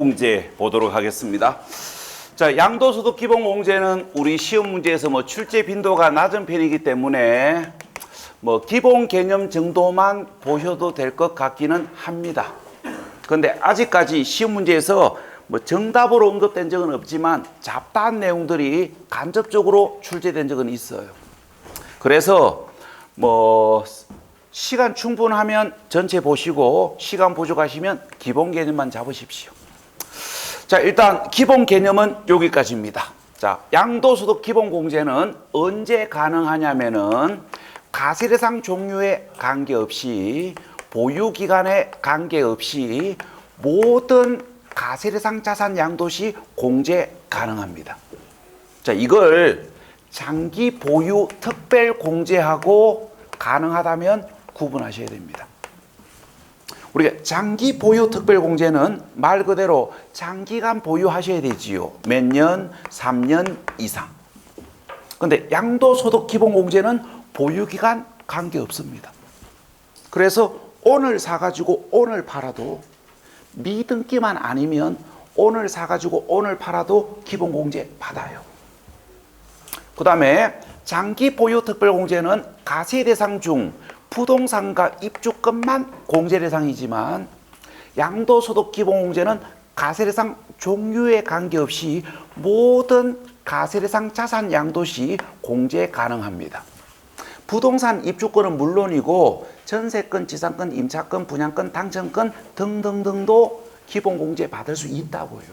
공제 보도록 하겠습니다. 자, 양도소득 기본공제는 우리 시험 문제에서 출제 빈도가 낮은 편이기 때문에 기본 개념 정도만 보셔도 될 것 같기는 합니다. 그런데 아직까지 시험 문제에서 정답으로 언급된 적은 없지만 잡다한 내용들이 간접적으로 출제된 적은 있어요. 그래서 시간 충분하면 전체 보시고 시간 부족하시면 기본 개념만 잡으십시오. 자, 일단 기본 개념은 여기까지입니다. 자, 양도소득 기본공제는 언제 가능하냐면은 가세대상 종류에 관계없이 보유기간에 관계없이 모든 가세대상 자산 양도시 공제 가능합니다. 자, 이걸 장기 보유 특별 공제하고 가능하다면 구분하셔야 됩니다. 우리가 장기 보유 특별 공제는 말 그대로 장기간 보유하셔야 되지요. 몇 년? 3년 이상. 근데 양도소득 기본공제는 보유기간 관계없습니다. 그래서 오늘 사가지고 오늘 팔아도 미등기만 아니면 오늘 사가지고 오늘 팔아도 기본공제 받아요. 그 다음에 장기 보유 특별 공제는 가세 대상 중 부동산과 입주권만 공제 대상이지만 양도소득 기본공제는 가세 대상 종류에 관계없이 모든 가세 대상 자산 양도시 공제 가능합니다. 부동산 입주권은 물론이고 전세권, 지상권, 임차권, 분양권, 당첨권 등등등도 기본공제 받을 수 있다고요.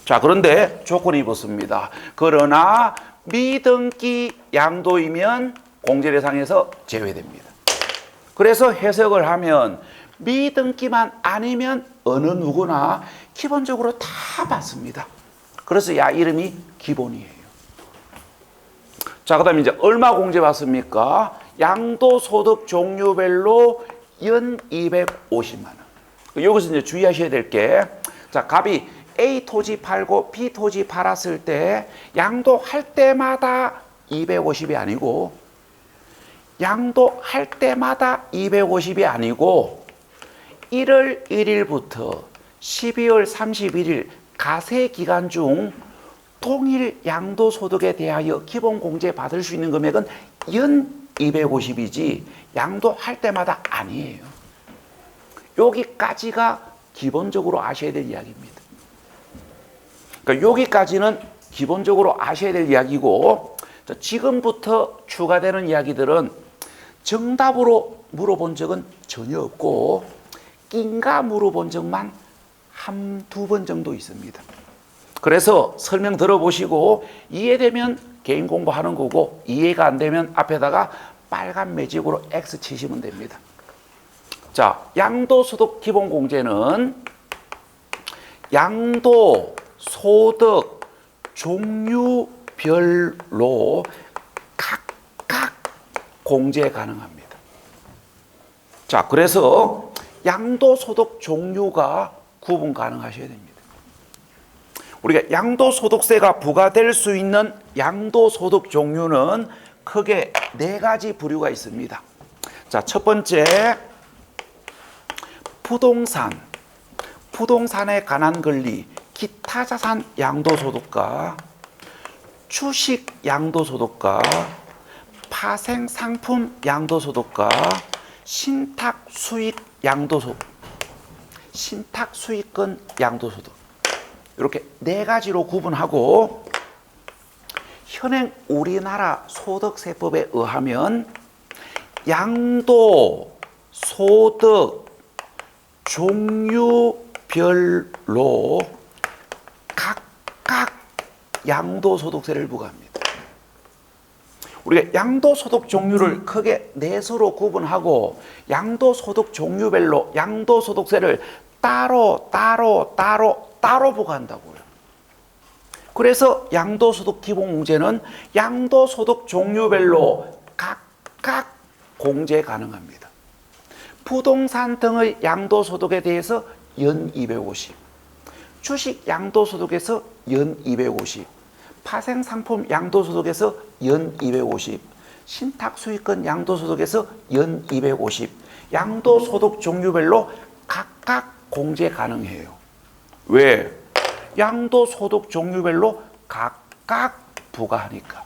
자, 그런데 조건이 붙습니다. 그러나 미등기 양도이면 공제 대상에서 제외됩니다. 그래서 해석을 하면 미등기만 아니면 어느 누구나 기본적으로 다 받습니다. 그래서 이름이 기본이에요. 자, 그 다음에 이제 얼마 공제 받습니까? 양도소득 종류별로 연 250만 원. 여기서 이제 주의하셔야 될 게, 자, 갑이 A 토지 팔고 B 토지 팔았을 때 양도할 때마다 250이 아니고 양도할 때마다 250이 아니고 1월 1일부터 12월 31일 가세 기간 중 통일 양도소득에 대하여 기본공제 받을 수 있는 금액은 연 250이지 양도할 때마다 아니에요. 여기까지가 기본적으로 아셔야 될 이야기입니다. 그러니까 여기까지는 기본적으로 아셔야 될 이야기고, 지금부터 추가되는 이야기들은 정답으로 물어본 적은 전혀 없고 낀가 물어본 적만 한두 번 정도 있습니다. 그래서 설명 들어보시고 이해되면 개인 공부하는 거고 이해가 안 되면 앞에다가 빨간 매직으로 X 치시면 됩니다. 자, 양도소득 기본공제는 양도소득 종류별로 각각 공제 가능합니다. 자, 그래서 양도소득 종류가 구분 가능하셔야 됩니다. 우리가 양도소득세가 부과될 수 있는 양도소득 종류는 크게 4가지 부류가 있습니다. 자, 첫 번째, 부동산에 관한 권리, 기타 자산 양도소득과 주식 양도소득과 파생 상품 양도소득과 신탁 수익 양도소득, 신탁 수익권 양도소득, 이렇게 4가지로 구분하고 현행 우리나라 소득세법에 의하면 양도소득 종류별로 각각 양도소득세를 부과합니다. 우리가 양도소득 종류를 크게 4수로 구분하고 양도소득 종류별로 양도소득세를 따로 부과한다고요. 그래서 양도소득 기본공제는 양도소득 종류별로 각각 공제 가능합니다. 부동산 등의 양도소득에 대해서 연 250, 주식 양도소득에서 연 250, 파생상품 양도소득에서 연 250, 신탁수익권 양도소득에서 연 250, 양도소득 종류별로 각각 공제 가능해요. 왜? 양도소득 종류별로 각각 부과하니까.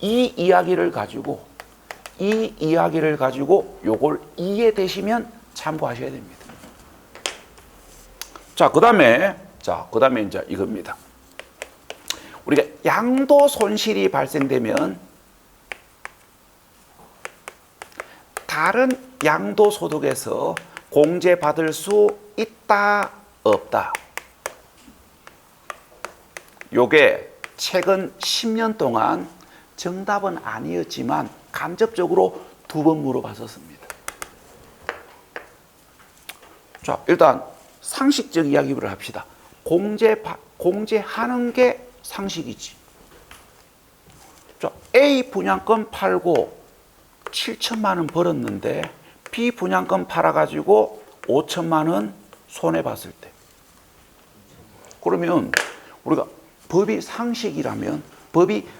이 이야기를 가지고 요걸 이해되시면 참고하셔야 됩니다. 자, 그다음에 이제 이겁니다. 우리가 양도 손실이 발생되면 다른 양도 소득에서 공제받을 수 있다, 없다. 요게 최근 10년 동안 정답은 아니었지만 간접적으로 2번 물어봤었습니다. 자, 일단 상식적 이야기를 합시다. 공제하는 게 상식이지. 자, A 분양권 팔고 7천만 원 벌었는데 B 분양권 팔아가지고 5천만 원 손해봤을 때. 그러면 우리가 법이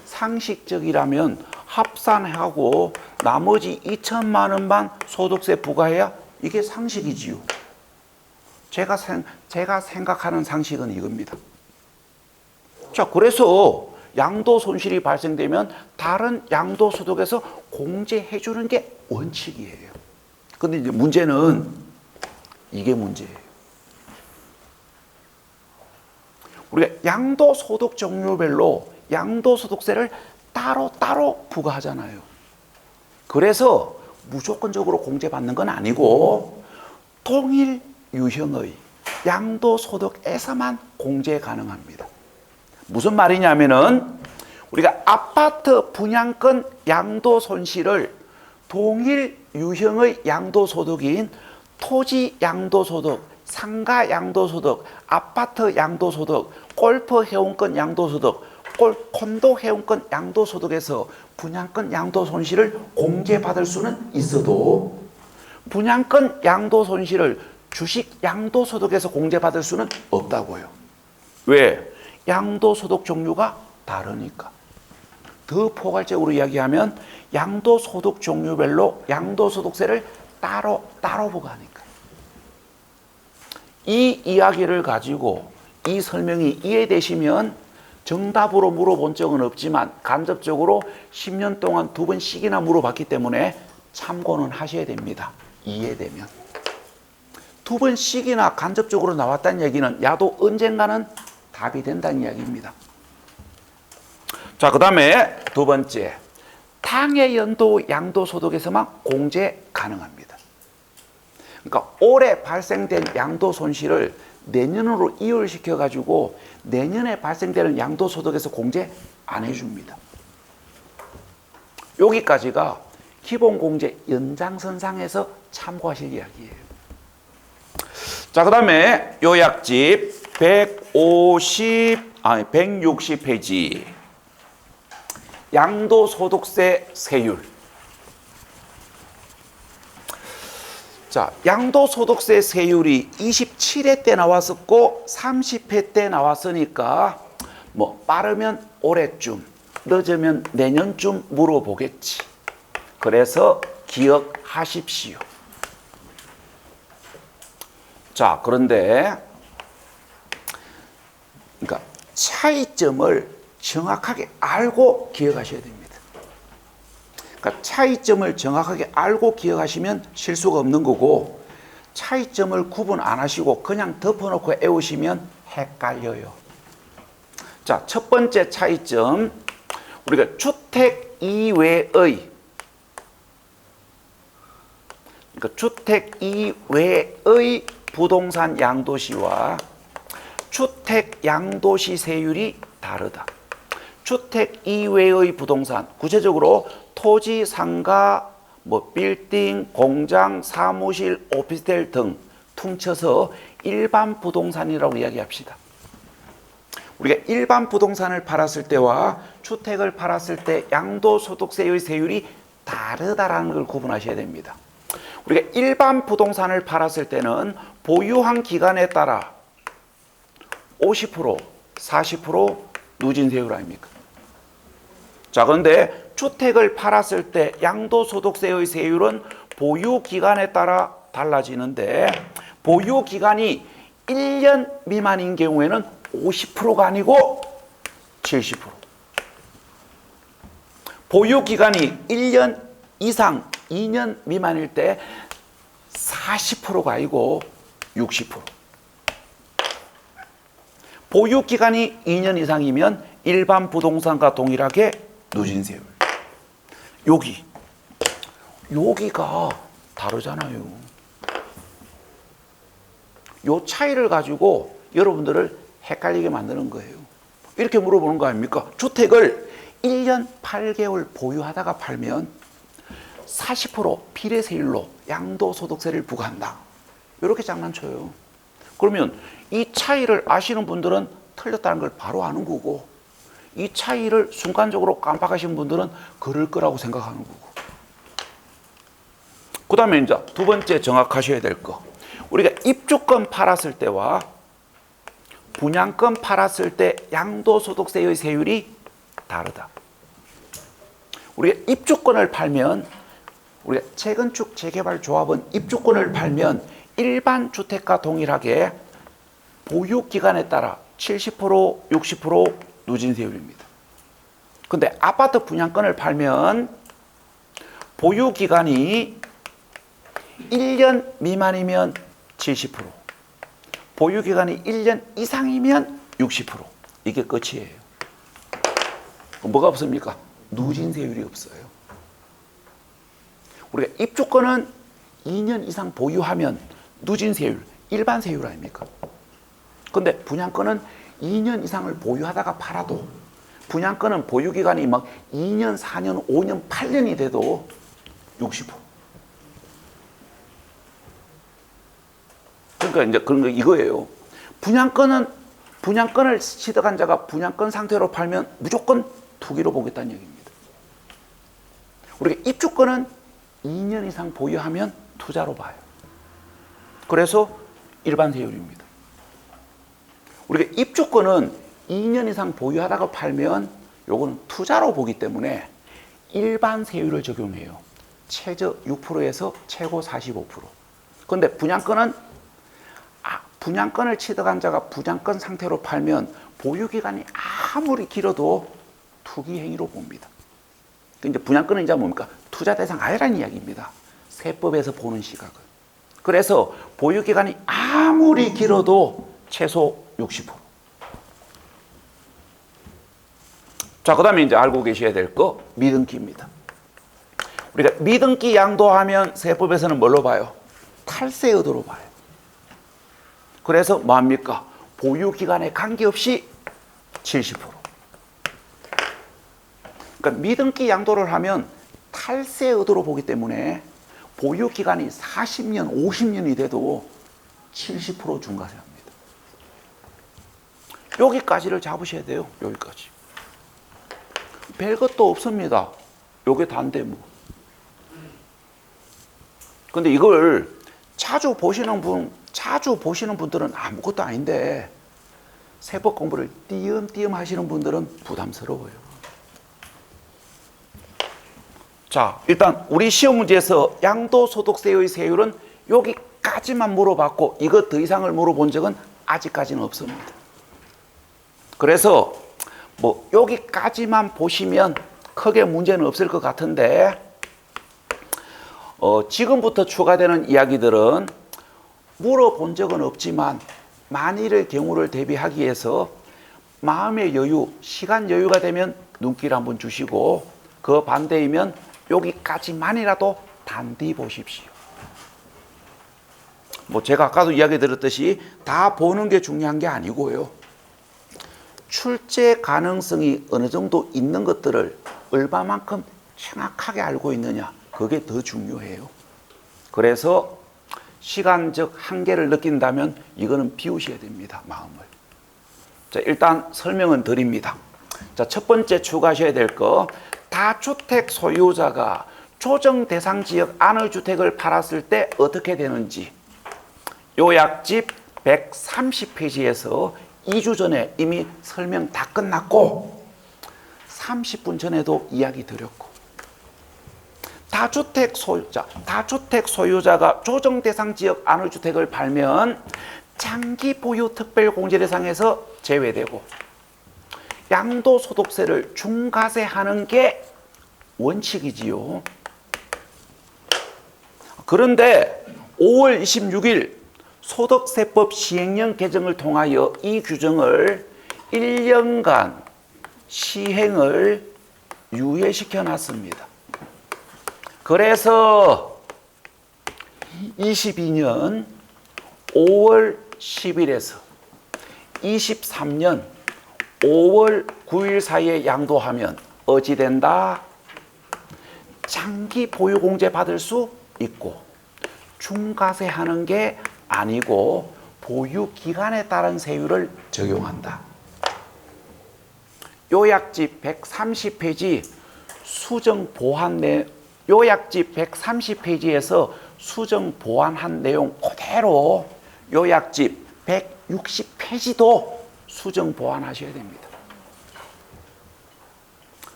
상식적이라면 합산하고 나머지 2천만 원만 소득세 부과해야 이게 상식이지요. 제가 생각하는 상식은 이겁니다. 자, 그래서 양도 손실이 발생되면 다른 양도 소득에서 공제해 주는 게 원칙이에요. 근데 이제 문제는 이게 문제예요. 우리가 양도 소득 종류별로 양도 소득세를 따로 부과하잖아요. 그래서 무조건적으로 공제받는 건 아니고 동일 유형의 양도 소득에서만 공제 가능합니다. 무슨 말이냐면은 우리가 아파트 분양권 양도 손실을 동일 유형의 양도 소득인 토지 양도 소득, 상가 양도 소득, 아파트 양도 소득, 골프 회원권 양도 소득, 콘도 회원권 양도 소득에서 분양권 양도 손실을 공제받을 수는 있어도 분양권 양도 손실을 주식 양도 소득에서 공제받을 수는 없다고요. 왜? 양도 소득 종류가 다르니까. 더 포괄적으로 이야기하면 양도 소득 종류별로 양도 소득세를 따로 부과하니까. 이 이야기를 가지고 이 설명이 이해되시면 정답으로 물어본 적은 없지만 간접적으로 10년 동안 2번씩이나 물어봤기 때문에 참고는 하셔야 됩니다. 이해되면. 2번씩이나 간접적으로 나왔다는 얘기는 야도 언젠가는 답이 된다는 이야기입니다. 자, 그 다음에 2번째. 당해 연도 양도소득에서만 공제 가능합니다. 그러니까 올해 발생된 양도 손실을 내년으로 이율시켜 가지고 내년에 발생되는 양도소득에서 공제 안 해줍니다. 여기까지가 기본공제 연장선상에서 참고하실 이야기예요. 자, 그 다음에 요약집 160페이지 양도소득세 세율. 자, 양도소득세 세율이 27회 때 나왔었고 30회 때 나왔으니까 뭐 빠르면 올해쯤, 늦으면 내년쯤 물어보겠지. 그래서 기억하십시오. 자, 그런데 그러니까 차이점을 정확하게 알고 기억하셔야 됩니다. 그러니까 차이점을 정확하게 알고 기억하시면 실수가 없는 거고, 차이점을 구분 안 하시고 그냥 덮어놓고 외우시면 헷갈려요. 자, 첫 번째 차이점, 우리가 주택 이외의, 그러니까 주택 이외의 부동산 양도시와 주택 양도시 세율이 다르다. 주택 이외의 부동산, 구체적으로 토지, 상가, 뭐 빌딩, 공장, 사무실, 오피스텔 등 퉁쳐서 일반 부동산이라고 이야기합시다. 우리가 일반 부동산을 팔았을 때와 주택을 팔았을 때 양도소득세의 세율이 다르다라는 걸 구분하셔야 됩니다. 우리가 일반 부동산을 팔았을 때는 보유한 기간에 따라 50%, 40% 누진세율 아닙니까? 자, 그런데 주택을 팔았을 때 양도소득세의 세율은 보유기간에 따라 달라지는데, 보유기간이 1년 미만인 경우에는 50%가 아니고 70%. 보유 기간이 1년 이상 2년 미만일 때 40%가 아니고 60%. 보유 기간이 2년 이상이면 일반 부동산과 동일하게 누진세율. 여기가 다르잖아요. 요 차이를 가지고 여러분들을 헷갈리게 만드는 거예요. 이렇게 물어보는 거 아닙니까? 주택을 1년 8개월 보유하다가 팔면 40% 비례세율로 양도소득세를 부과한다. 이렇게 장난쳐요. 그러면 이 차이를 아시는 분들은 틀렸다는 걸 바로 아는 거고, 이 차이를 순간적으로 깜빡하신 분들은 그럴 거라고 생각하는 거고. 그 다음에 이제 두 번째 정확하셔야 될 거. 우리가 입주권 팔았을 때와 분양권 팔았을 때 양도소득세의 세율이 다르다. 우리가 입주권을 팔면, 우리가 재건축 재개발 조합은 입주권을 팔면 일반 주택과 동일하게 보유 기간에 따라 70%, 60% 누진세율입니다. 근데 아파트 분양권을 팔면 보유 기간이 1년 미만이면 70%, 보유 기간이 1년 이상이면 60%. 이게 끝이에요. 뭐가 없습니까? 누진세율이 없어요. 우리가 입주권은 2년 이상 보유하면 누진세율, 일반 세율 아닙니까? 근데 분양권은 2년 이상을 보유하다가 팔아도, 분양권은 보유기간이 막 2년, 4년, 5년, 8년이 돼도 60%. 그러니까 이제 그런 거 이거예요. 분양권을 취득한 자가 분양권 상태로 팔면 무조건 투기로 보겠다는 얘기입니다. 우리가 입주권은 2년 이상 보유하면 투자로 봐요. 그래서 일반 세율입니다. 우리가 입주권은 2년 이상 보유하다가 팔면 요거는 투자로 보기 때문에 일반 세율을 적용해요. 최저 6%에서 최고 45%. 그런데 분양권을 취득한 자가 분양권 상태로 팔면 보유 기간이 아무리 길어도 투기 행위로 봅니다. 이제 분양권은 이제 뭡니까? 투자 대상 아니라는 이야기입니다. 세법에서 보는 시각은. 그래서 보유 기간이 아무리 길어도 최소 60%. 자, 그 다음에 이제 알고 계셔야 될 거 미등기입니다. 우리가 미등기 양도하면 세법에서는 뭘로 봐요? 탈세 의도로 봐요. 그래서 뭐합니까? 보유 기간에 관계없이 70%. 그러니까 미등기 양도를 하면 탈세 의도로 보기 때문에 보유 기간이 40년, 50년이 돼도 70% 중과세합니다. 여기까지를 잡으셔야 돼요. 여기까지. 별것도 없습니다. 요게 단데 뭐. 근데 이걸 자주 보시는 분들은 아무것도 아닌데 세법 공부를 띄엄띄엄 하시는 분들은 부담스러워요. 자, 일단 우리 시험 문제에서 양도소득세의 세율은 여기까지만 물어봤고 이거 더 이상을 물어본 적은 아직까지는 없습니다. 그래서 뭐 여기까지만 보시면 크게 문제는 없을 것 같은데 지금부터 추가되는 이야기들은 물어본 적은 없지만 만일의 경우를 대비하기 위해서 마음의 여유, 시간 여유가 되면 눈길 한번 주시고 그 반대이면 여기까지만이라도 단디 보십시오. 뭐 제가 아까도 이야기 드렸듯이 다 보는 게 중요한 게 아니고요. 출제 가능성이 어느 정도 있는 것들을 얼마만큼 정확하게 알고 있느냐, 그게 더 중요해요. 그래서 시간적 한계를 느낀다면 이거는 비우셔야 됩니다, 마음을. 자, 일단 설명은 드립니다. 자, 첫 번째 추가하셔야 될 거, 다주택 소유자가 조정 대상 지역 안의 주택을 팔았을 때 어떻게 되는지 요약집 130페이지에서 2주 전에 이미 설명 다 끝났고 30분 전에도 이야기 드렸고, 다주택 소유자가 조정 대상 지역 안의 주택을 팔면 장기 보유 특별공제 대상에서 제외되고 양도소득세를 중과세하는 게 원칙이지요. 그런데 5월 26일 소득세법 시행령 개정을 통하여 이 규정을 1년간 시행을 유예시켜 놨습니다. 그래서 22년 5월 10일에서 23년 5월 9일 사이에 양도하면 어찌된다? 장기 보유공제 받을 수 있고 중과세 하는 게 아니고 보유기간에 따른 세율을 적용한다. 요약집 130페이지 수정 보완 요약집 130페이지에서 수정 보완한 내용 그대로 요약집 160페이지도 수정 보완하셔야 됩니다.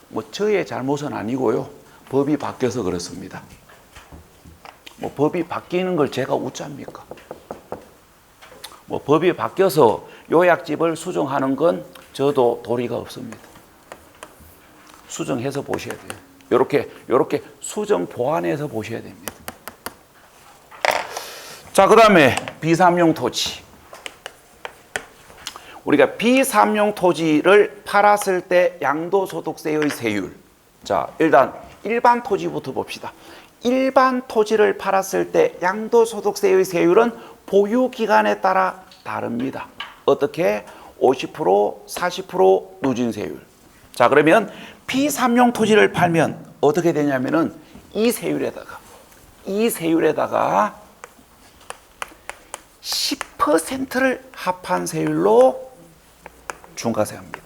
뭐 저의 잘못은 아니고요. 법이 바뀌어서 그렇습니다. 뭐 법이 바뀌는 걸 제가 어쩝니까? 뭐 법이 바뀌어서 요약집을 수정하는 건 저도 도리가 없습니다. 수정해서 보셔야 돼요. 요렇게 수정 보완해서 보셔야 됩니다. 자, 그다음에 비삼용 토지. 우리가 비삼용 토지를 팔았을 때 양도소득세의 세율. 자, 일단 일반 토지부터 봅시다. 일반 토지를 팔았을 때 양도소득세의 세율은 보유기간에 따라 다릅니다. 어떻게? 50%, 40% 누진세율. 자, 그러면 비삼용 토지를 팔면 어떻게 되냐면은 이 세율에다가 10%를 합한 세율로 중과세합니다.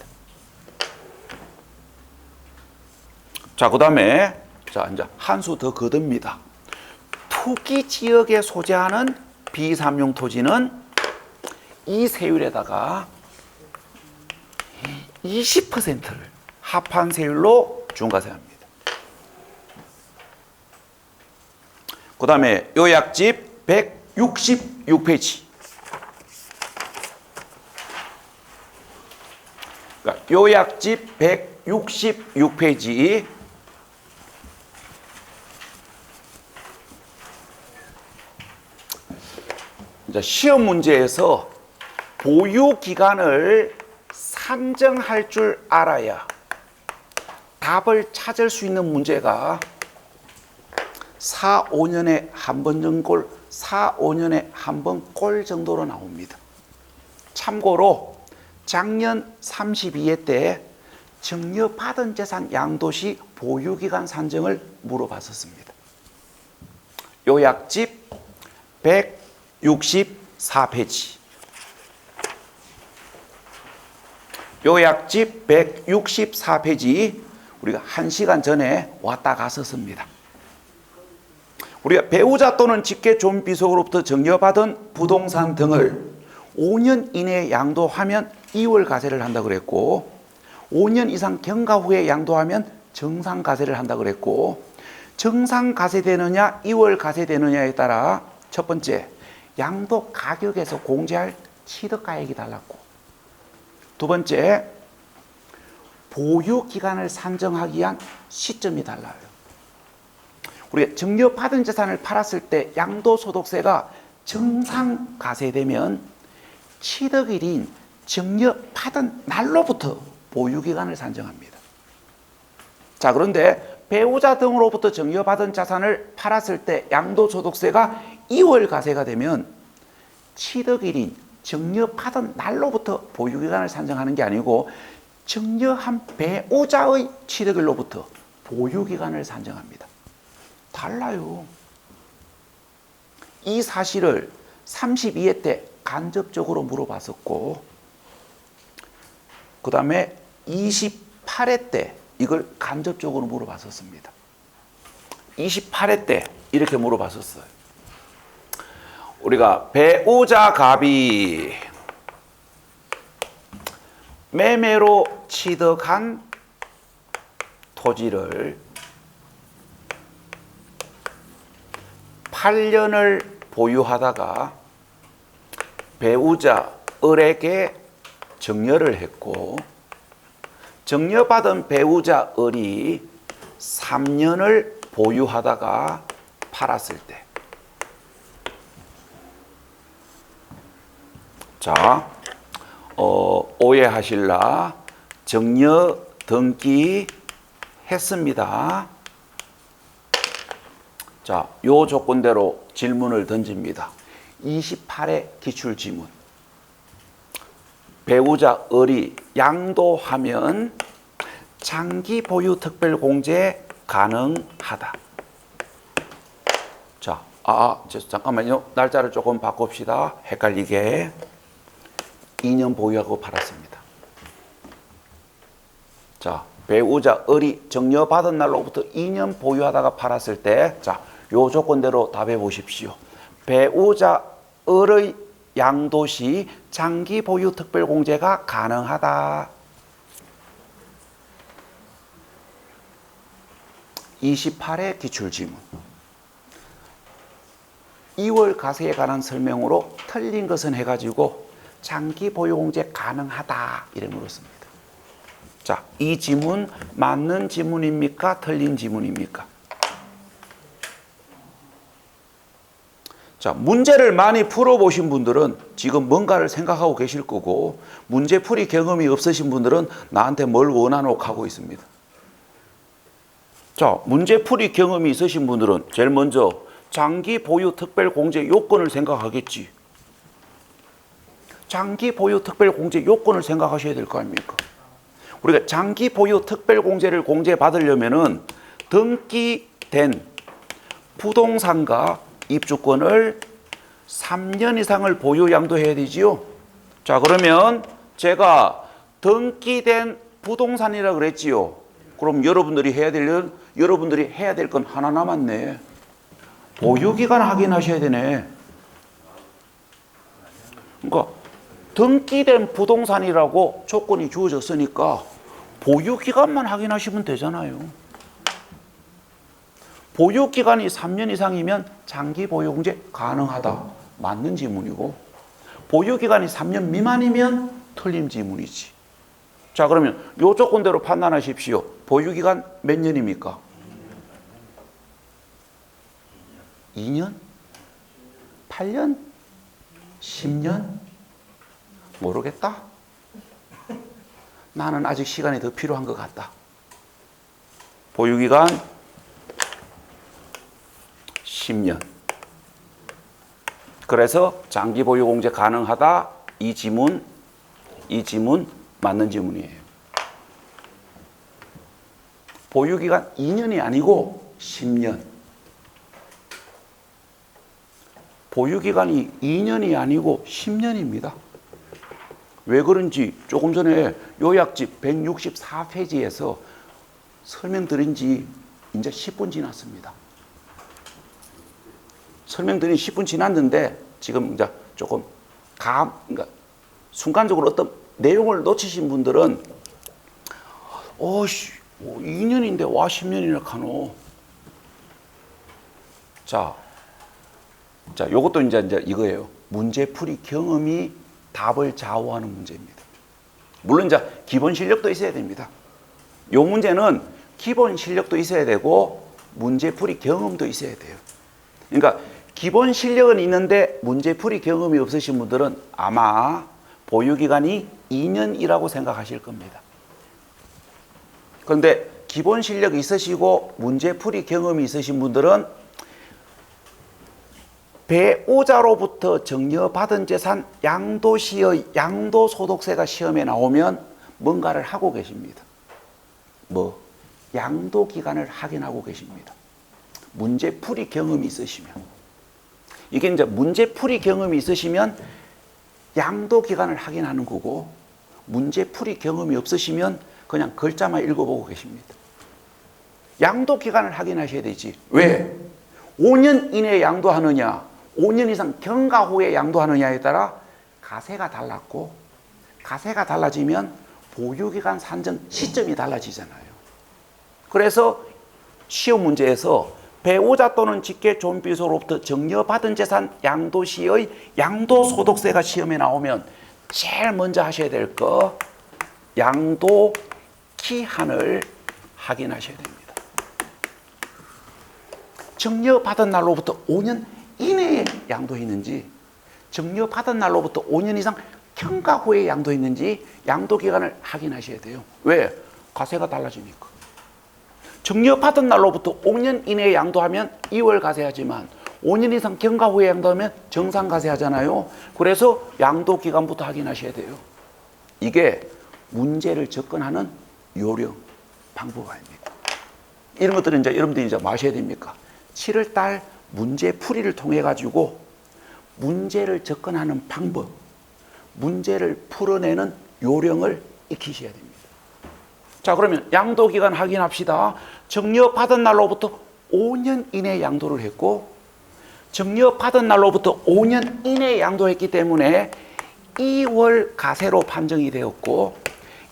자, 그다음에 자, 이제 한 수 더 거듭니다. 투기 지역에 소재하는 비삼용 토지는 이 세율에다가 20%를 합한 세율로 중과세합니다. 그 다음에 요약집 166페이지. 그러니까 요약집 166페이지. 이제 시험 문제에서 보유 기간을 산정할 줄 알아야 답을 찾을 수 있는 문제가 4, 5년에 한 번 정도, 4, 5년에 한 번 꼴 정도로 나옵니다. 참고로 작년 32회 때 증여받은 재산 양도시 보유기간 산정을 물어봤었습니다. 요약집 164페이지. 요약집 164페이지 우리가 1시간 전에 왔다 갔었습니다. 우리가 배우자 또는 직계 존비속으로부터 증여받은 부동산 등을 5년 이내에 양도하면 2월 과세를 한다 그랬고 5년 이상 경과 후에 양도하면 정상 과세를 한다 그랬고 정상 과세되느냐 2월 과세되느냐에 따라 첫 번째 양도 가격에서 공제할 취득가액이 달랐고 두 번째 보유 기간을 산정하기 위한 시점이 달라요. 우리가 증여받은 재산을 팔았을 때 양도소득세가 정상 과세되면 취득일인 증여받은 날로부터 보유기간을 산정합니다. 자, 그런데 배우자 등으로부터 증여받은 자산을 팔았을 때 양도소득세가 2월 과세가 되면 취득일인 증여받은 날로부터 보유기간을 산정하는 게 아니고 증여한 배우자의 취득일로부터 보유기간을 산정합니다. 달라요. 이 사실을 32회 때 간접적으로 물어봤었고 그 다음에 28회 때 이걸 간접적으로 물어봤었습니다. 28회 때 이렇게 물어봤었어요. 우리가 배우자 갑이 매매로 취득한 토지를 8년을 보유하다가 배우자 을에게 정려를 했고 정려받은 배우자 을이 3년을 보유하다가 팔았을 때, 자, 오해하실라 정려 등기 했습니다. 자, 요 조건대로 질문을 던집니다. 28의 기출지문. 배우자 을이 양도하면 장기 보유 특별 공제 가능하다. 자, 잠깐만요. 날짜를 조금 바꿉시다. 헷갈리게. 2년 보유하고 팔았습니다. 자, 배우자 을이 정려받은 날로부터 2년 보유하다가 팔았을 때, 자, 요 조건대로 답해 보십시오. 배우자 을의 양도 시 장기 보유 특별 공제가 가능하다. 28의 기출지문. 2월 가세에 관한 설명으로 틀린 것은 해가지고 장기 보유 공제 가능하다 이래 물었습니다. 자, 이 지문 맞는 지문입니까? 틀린 지문입니까? 자, 문제를 많이 풀어보신 분들은 지금 뭔가를 생각하고 계실 거고, 문제풀이 경험이 없으신 분들은 나한테 뭘 원하노 하고 있습니다. 자, 문제풀이 경험이 있으신 분들은 제일 먼저 장기 보유 특별 공제 요건을 생각하겠지. 장기 보유 특별 공제 요건을 생각하셔야 될 거 아닙니까? 우리가 장기 보유 특별 공제를 공제받으려면은 등기된 부동산과 입주권을 3년 이상을 보유 양도해야 되지요. 자, 그러면 제가 등기된 부동산이라 그랬지요. 그럼 여러분들이 해야 될 건 하나 남았네. 보유기간 확인하셔야 되네. 그러니까 등기된 부동산이라고 조건이 주어졌으니까 보유기간만 확인하시면 되잖아요. 보유기간이 3년 이상이면 장기 보유공제 가능하다. 맞는 지문이고, 보유기간이 3년 미만이면 틀린 지문이지. 자, 그러면 요 조건대로 판단하십시오. 보유기간 몇 년입니까? 2년? 8년? 10년? 모르겠다. 나는 아직 시간이 더 필요한 것 같다. 보유기간 10년. 그래서 장기 보유 공제 가능하다. 이 지문 맞는 지문이에요. 보유기간 2년이 아니고 10년. 보유기간이 2년이 아니고 10년입니다. 왜 그런지 조금 전에 요약집 164페이지에서 설명드린 지 이제 10분 지났습니다. 설명드린 10분 지났는데 지금 이제 조금 그러니까 순간적으로 어떤 내용을 놓치신 분들은 2년인데 와 10년이나 가노. 자, 요것도 이제 이거예요. 문제풀이 경험이 답을 좌우하는 문제입니다. 물론 이제 기본 실력도 있어야 됩니다. 요 문제는 기본 실력도 있어야 되고 문제풀이 경험도 있어야 돼요. 그러니까 기본 실력은 있는데 문제풀이 경험이 없으신 분들은 아마 보유기간이 2년이라고 생각하실 겁니다. 그런데 기본 실력이 있으시고 문제풀이 경험이 있으신 분들은 배우자로부터 정려받은 재산 양도시의 양도소득세가 시험에 나오면 뭔가를 하고 계십니다. 양도기간을 확인하고 계십니다. 문제풀이 경험이 있으시면. 이게 이제 문제풀이 경험이 있으시면 양도기간을 확인하는 거고, 문제풀이 경험이 없으시면 그냥 글자만 읽어보고 계십니다. 양도기간을 확인하셔야 되지. 왜? 5년 이내에 양도하느냐, 5년 이상 경과 후에 양도하느냐에 따라 가세가 달랐고, 가세가 달라지면 보유기간 산정 시점이 달라지잖아요. 그래서 시험 문제에서 배우자 또는 직계 존비소로부터 증여받은 재산 양도시의 양도소득세가 시험에 나오면 제일 먼저 하셔야 될 거 양도 기한을 확인하셔야 됩니다. 증여받은 날로부터 5년 이내에 양도했는지 증여받은 날로부터 5년 이상 경과 후에 양도했는지 양도기간을 확인하셔야 돼요. 왜? 과세가 달라지니까. 증여받은 날로부터 5년 이내에 양도하면 2월 과세하지만 5년 이상 경과 후에 양도하면 정상과세하잖아요. 그래서 양도기간부터 확인하셔야 돼요. 이게 문제를 접근하는 요령, 방법 아닙니까? 이런 것들은 이제 여러분들이 이제 마셔야 됩니까? 7월달 문제 풀이를 통해 가지고 문제를 접근하는 방법, 문제를 풀어내는 요령을 익히셔야 됩니다. 자, 그러면 양도기간 확인합시다. 증여받은 날로부터 5년 이내에 양도를 했고 증여받은 날로부터 5년 이내에 양도했기 때문에 2월 가세로 판정이 되었고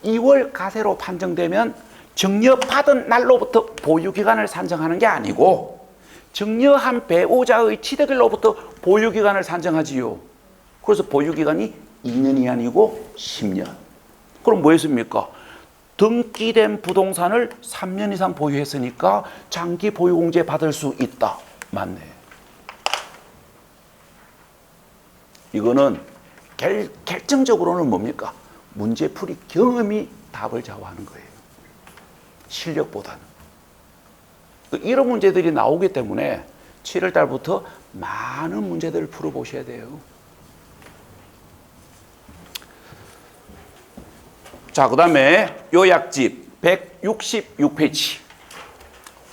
2월 가세로 판정되면 증여받은 날로부터 보유기간을 산정하는 게 아니고 증여한 배우자의 취득일로부터 보유기간을 산정하지요. 그래서 보유기간이 2년이 아니고 10년. 그럼 뭐 했습니까? 등기된 부동산을 3년 이상 보유했으니까 장기 보유공제 받을 수 있다. 맞네. 이거는 결정적으로는 뭡니까? 문제풀이 경험이 답을 좌우하는 거예요. 실력보다는. 이런 문제들이 나오기 때문에 7월 달부터 많은 문제들을 풀어보셔야 돼요. 자, 그 다음에 요약집 166페이지.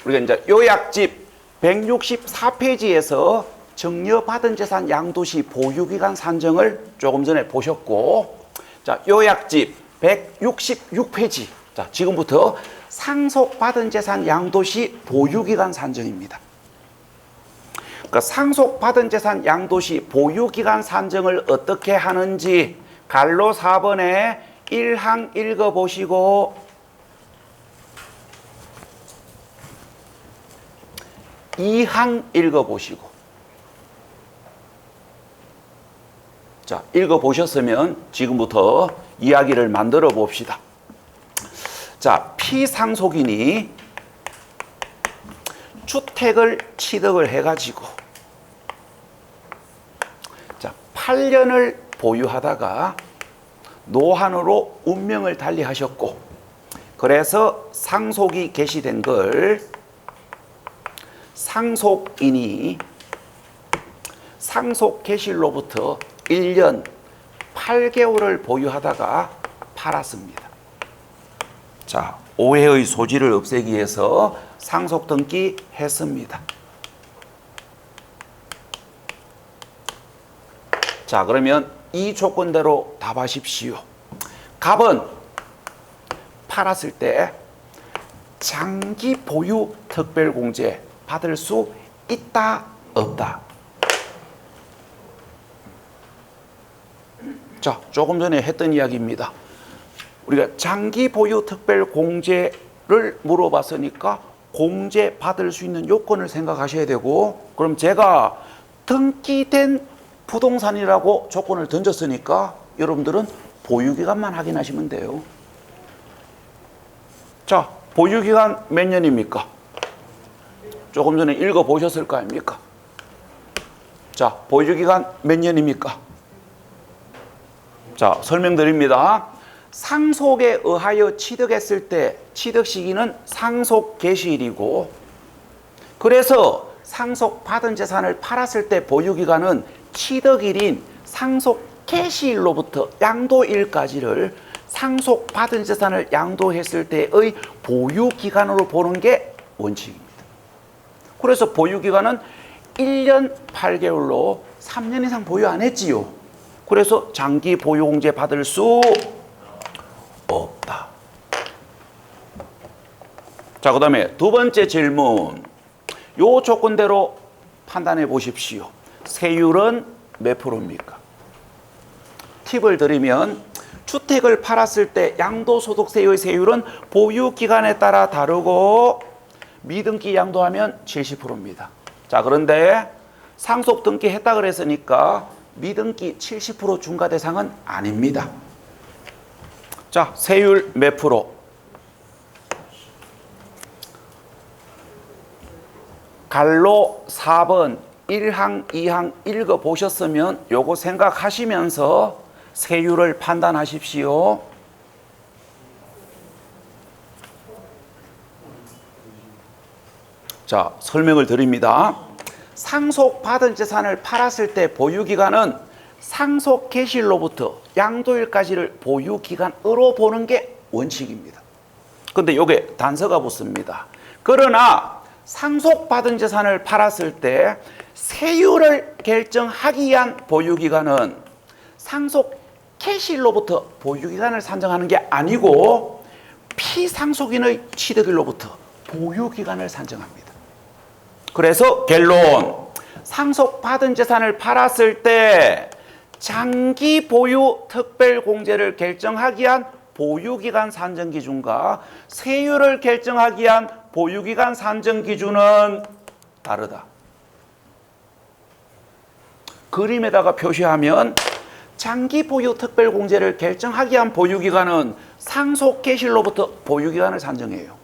우리가 이제 요약집 164페이지에서 증여받은 재산 양도시 보유기간 산정을 조금 전에 보셨고, 자, 요약집 166페이지. 자, 지금부터 상속받은 재산 양도시 보유기간 산정입니다. 그러니까 상속받은 재산 양도시 보유기간 산정을 어떻게 하는지 갈로 4번에 1항 읽어보시고 2항 읽어보시고 자, 읽어보셨으면 지금부터 이야기를 만들어 봅시다. 자, 피상속인이 주택을 취득을 해가지고 자, 8년을 보유하다가 노한으로 운명을 달리하셨고 그래서 상속이 개시된 걸 상속인이 상속 개시로부터 1년 8개월을 보유하다가 팔았습니다. 자, 오해의 소지를 없애기 위해서 상속 등기했습니다. 자, 그러면 이 조건대로 답하십시오. 갑은 팔았을 때 장기 보유 특별공제 받을 수 있다, 없다? 자, 조금 전에 했던 이야기입니다. 우리가 장기 보유 특별공제를 물어봤으니까 공제 받을 수 있는 요건을 생각하셔야 되고, 그럼 제가 등기된 부동산이라고 조건을 던졌으니까 여러분들은 보유기간만 확인하시면 돼요. 자, 보유기간 몇 년입니까? 조금 전에 읽어보셨을 거 아닙니까? 자, 보유기간 몇 년입니까? 자, 설명드립니다. 상속에 의하여 취득했을 때 취득 시기는 상속 개시일이고, 그래서 상속받은 재산을 팔았을 때 보유기간은 취득일인 상속 개시일로부터 양도일까지를 상속받은 재산을 양도했을 때의 보유기간으로 보는 게 원칙입니다. 그래서 보유기간은 1년 8개월로 3년 이상 보유 안 했지요. 그래서 장기 보유공제 받을 수 없다. 자, 그 다음에 두 번째 질문. 요 조건대로 판단해 보십시오. 세율은 몇 프로입니까? 팁을 드리면 주택을 팔았을 때 양도소득세의 세율은 보유기간에 따라 다르고 미등기 양도하면 70%입니다. 자, 그런데 상속 등기 했다 그랬으니까 미등기 70% 중과 대상은 아닙니다. 자, 세율 몇 프로? 갈로 4번 1항, 2항 읽어보셨으면 요거 생각하시면서 세율을 판단하십시오. 자, 설명을 드립니다. 상속받은 재산을 팔았을 때 보유기간은 상속 개시일로부터 양도일까지를 보유기간으로 보는 게 원칙입니다. 근데 요게 단서가 붙습니다. 그러나 상속받은 재산을 팔았을 때 세율을 결정하기 위한 보유기간은 상속 개시일로부터 보유기간을 산정하는 게 아니고 피상속인의 취득일로부터 보유기간을 산정합니다. 그래서 결론, 상속받은 재산을 팔았을 때 장기 보유 특별공제를 결정하기 위한 보유기간 산정 기준과 세율을 결정하기 위한 보유기간 산정 기준은 다르다. 그림에다가 표시하면 장기 보유 특별공제를 결정하기 위한 보유기간은 상속 개시일로부터 보유기간을 산정해요.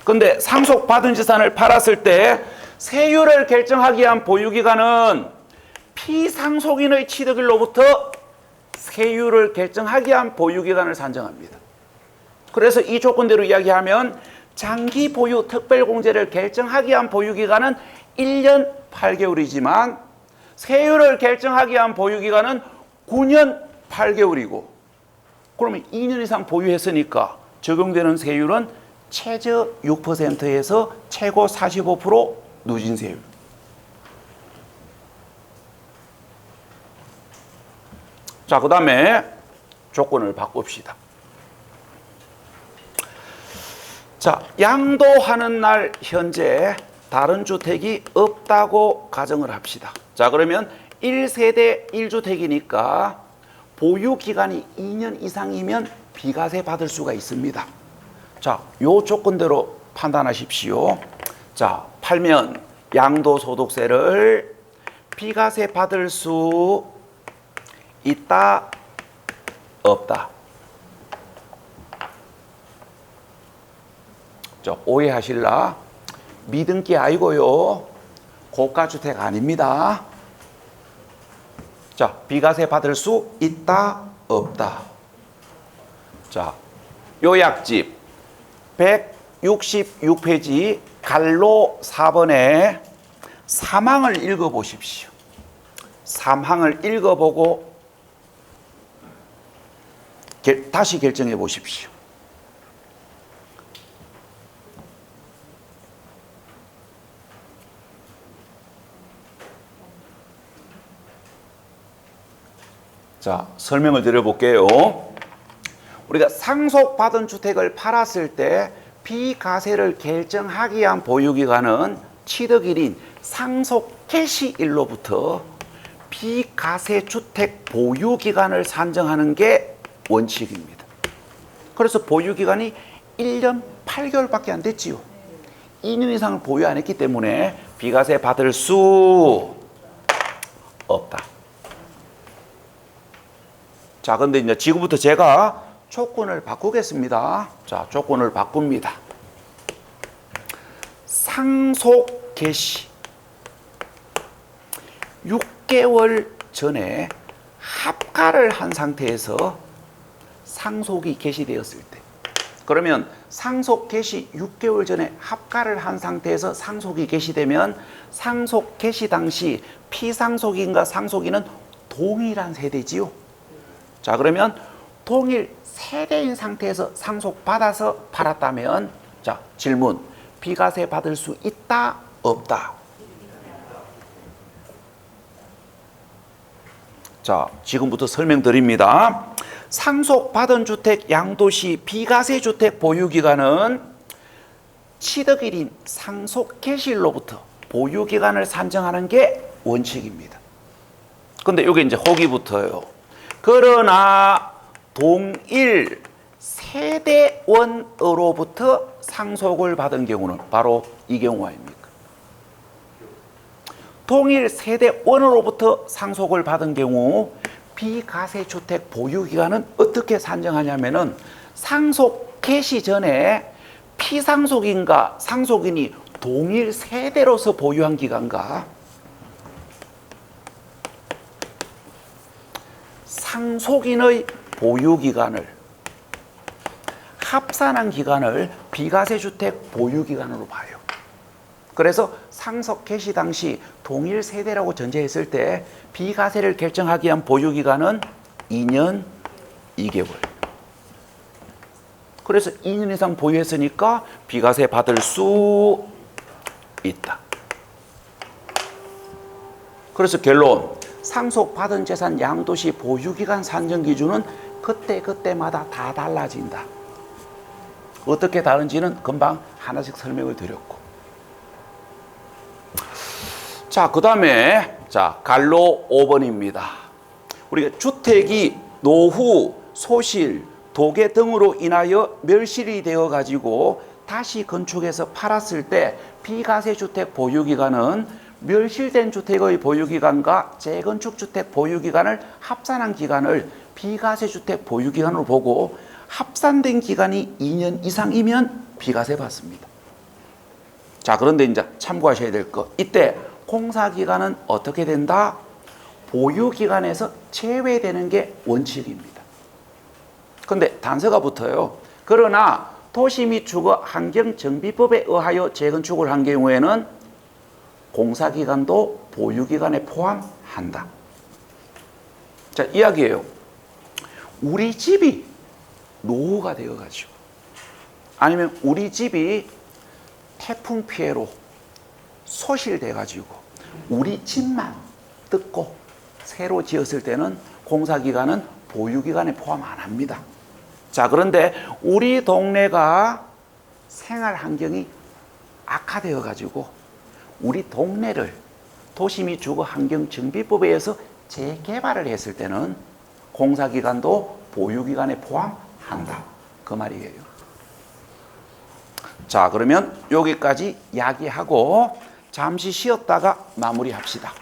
근데 상속받은 재산을 팔았을 때 세율을 결정하기 위한 보유기간은 피상속인의 취득일로부터 세율을 결정하기 위한 보유기간을 산정합니다. 그래서 이 조건대로 이야기하면 장기 보유 특별공제를 결정하기 위한 보유기간은 1년 8개월이지만 세율을 결정하기 위한 보유기간은 9년 8개월이고, 그러면 2년 이상 보유했으니까 적용되는 세율은 최저 6%에서 최고 45% 누진세율. 자, 그 다음에 조건을 바꿉시다. 자, 양도하는 날 현재 다른 주택이 없다고 가정을 합시다. 자, 그러면 1세대 1주택이니까 보유기간이 2년 이상이면 비과세 받을 수가 있습니다. 자, 요 조건대로 판단하십시오. 자, 팔면 양도소득세를 비과세 받을 수 있다, 없다. 자, 오해하실라? 미등기 아니고요. 고가주택 아닙니다. 자, 비과세 받을 수 있다, 없다. 자, 요약집 166페이지 갈로 4번에 3항을 읽어보십시오. 3항을 읽어보고 다시 결정해 보십시오. 자, 설명을 드려볼게요. 우리가 상속받은 주택을 팔았을 때 비과세를 결정하기 위한 보유기간은 취득일인 상속 개시일로부터 비과세 주택 보유기간을 산정하는 게 원칙입니다. 그래서 보유기간이 1년 8개월밖에 안 됐지요. 2년 이상을 보유 안 했기 때문에 비과세 받을 수 없다. 자, 근데 이제 지금부터 제가 조건을 바꾸겠습니다. 자, 조건을 바꿉니다. 상속 개시 6개월 전에 합가를 한 상태에서 상속이 개시되었을 때, 그러면 상속 개시 6개월 전에 합가를 한 상태에서 상속이 개시되면 상속 개시 당시 피상속인과 상속인은 동일한 세대지요. 자, 그러면 동일 세대인 상태에서 상속받아서 팔았다면, 자, 질문, 비과세 받을 수 있다, 없다? 자, 지금부터 설명드립니다. 상속받은 주택 양도시 비과세 주택 보유기간은 취득일인 상속 개시일로부터 보유기간을 산정하는 게 원칙입니다. 근데 여기 이제 혹이 붙어요. 그러나 동일 세대원으로부터 상속을 받은 경우는 바로 이 경우 아닙니까? 동일 세대원으로부터 상속을 받은 경우 비과세주택 보유기간은 어떻게 산정하냐면은 상속 개시 전에 피상속인과 상속인이 동일 세대로서 보유한 기간과 상속인의 보유기간을 합산한 기간을 비과세주택 보유기간으로 봐요. 그래서 상속 개시 당시 동일 세대라고 전제했을 때 비과세를 결정하기 위한 보유기간은 2년 2개월. 그래서 2년 이상 보유했으니까 비과세 받을 수 있다. 그래서 결론, 상속받은 재산 양도시 보유기간 산정 기준은 그때마다 다 달라진다. 어떻게 다른지는 금방 하나씩 설명을 드렸고. 자, 그 다음에 갈로 5번입니다. 우리가 주택이 노후, 소실, 도계 등으로 인하여 멸실이 되어 가지고 다시 건축해서 팔았을 때 비과세 주택 보유기간은 멸실된 주택의 보유기간과 재건축 주택 보유기간을 합산한 기간을 비과세 주택 보유기간으로 보고 합산된 기간이 2년 이상이면 비과세 받습니다. 자, 그런데 이제 참고하셔야 될 거, 이때 공사기간은 어떻게 된다? 보유기간에서 제외되는 게 원칙입니다. 근데 단서가 붙어요. 그러나 도시 및 주거 환경정비법에 의하여 재건축을 한 경우에는 공사기간도 보유기간에 포함한다. 자, 이야기예요. 우리 집이 노후가 되어가지고 아니면 우리 집이 태풍 피해로 소실돼가지고 우리 집만 뜯고 새로 지었을 때는 공사기간은 보유기간에 포함 안 합니다. 자, 그런데 우리 동네가 생활 환경이 악화되어 가지고 우리 동네를 도시 및 주거 환경 정비법에 의해서 재개발을 했을 때는 공사기간도 보유기간에 포함한다. 그 말이에요. 자, 그러면 여기까지 이야기하고 잠시 쉬었다가 마무리합시다.